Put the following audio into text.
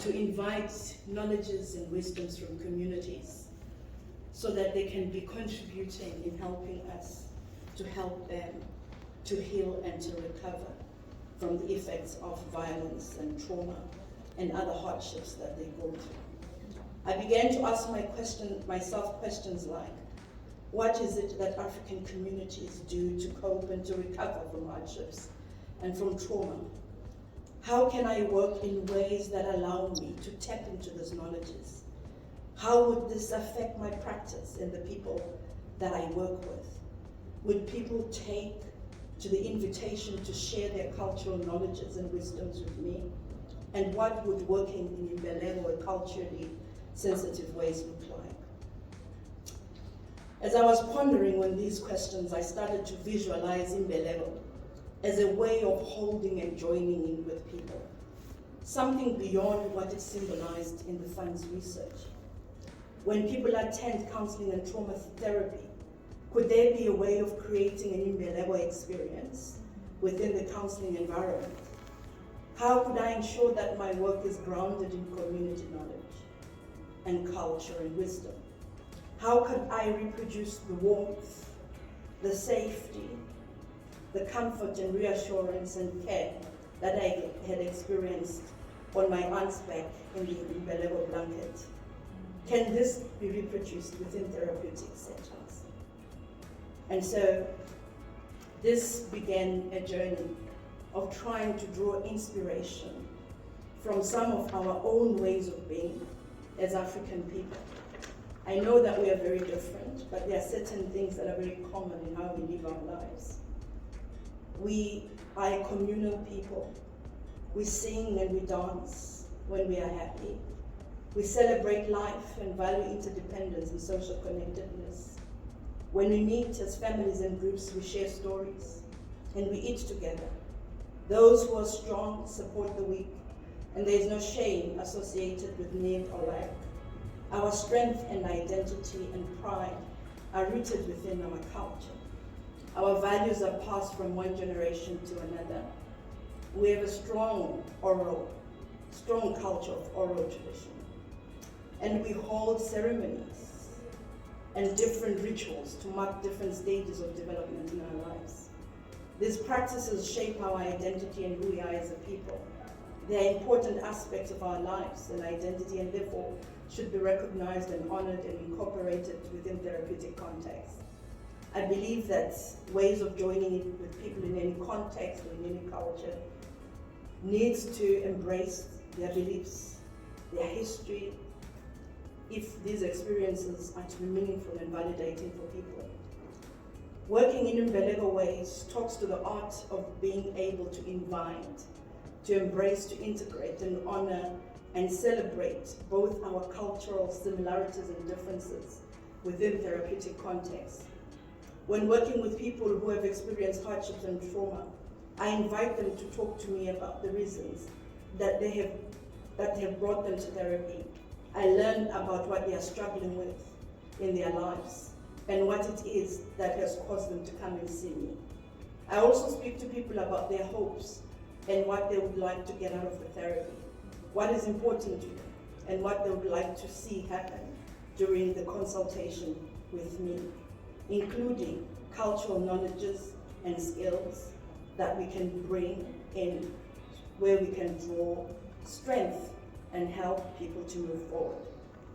to invite knowledges and wisdoms from communities so that they can be contributing in helping us to help them to heal and to recover from the effects of violence and trauma and other hardships that they go through. I began to ask myself questions like, what is it that African communities do to cope and to recover from hardships and from trauma? How can I work in ways that allow me to tap into those knowledges? How would this affect my practice and the people that I work with? Would people take to the invitation to share their cultural knowledges and wisdoms with me? And what would working in Ncazelo in culturally sensitive ways look like? As I was pondering on these questions, I started to visualize Ncazelo as a way of holding and joining in with people, something beyond what it symbolized in the fund's research. When people attend counseling and trauma therapy, could there be a way of creating an Ncazelo experience within the counseling environment? How could I ensure that my work is grounded in community knowledge and culture and wisdom? How could I reproduce the warmth, the safety, the comfort and reassurance and care that I had experienced on my aunt's back in the Mlilo blanket? Can this be reproduced within therapeutic settings? And so this began a journey of trying to draw inspiration from some of our own ways of being as African people. I know that we are very different, but there are certain things that are very common in how we live our lives. We are a communal people. We sing and we dance when we are happy. We celebrate life and value interdependence and social connectedness. When we meet as families and groups, we share stories and we eat together. Those who are strong support the weak, and there is no shame associated with need or lack. Our strength and identity and pride are rooted within our culture. Our values are passed from one generation to another. We have a strong culture of oral tradition. And we hold ceremonies and different rituals to mark different stages of development in our lives. These practices shape our identity and who we are as a people. They are important aspects of our lives and identity, and therefore should be recognized and honored and incorporated within therapeutic contexts. I believe that ways of joining in with people in any context or in any culture needs to embrace their beliefs, their history, if these experiences are to be meaningful and validating for people. Working in Ncazelo ways talks to the art of being able to invite, to embrace, to integrate and honor and celebrate both our cultural similarities and differences within therapeutic contexts. When working with people who have experienced hardships and trauma, I invite them to talk to me about the reasons that have brought them to therapy. I learn about what they are struggling with in their lives and what it is that has caused them to come and see me. I also speak to people about their hopes and what they would like to get out of the therapy, what is important to them, and what they would like to see happen during the consultation with me, including cultural knowledges and skills that we can bring in, where we can draw strength and help people to move forward.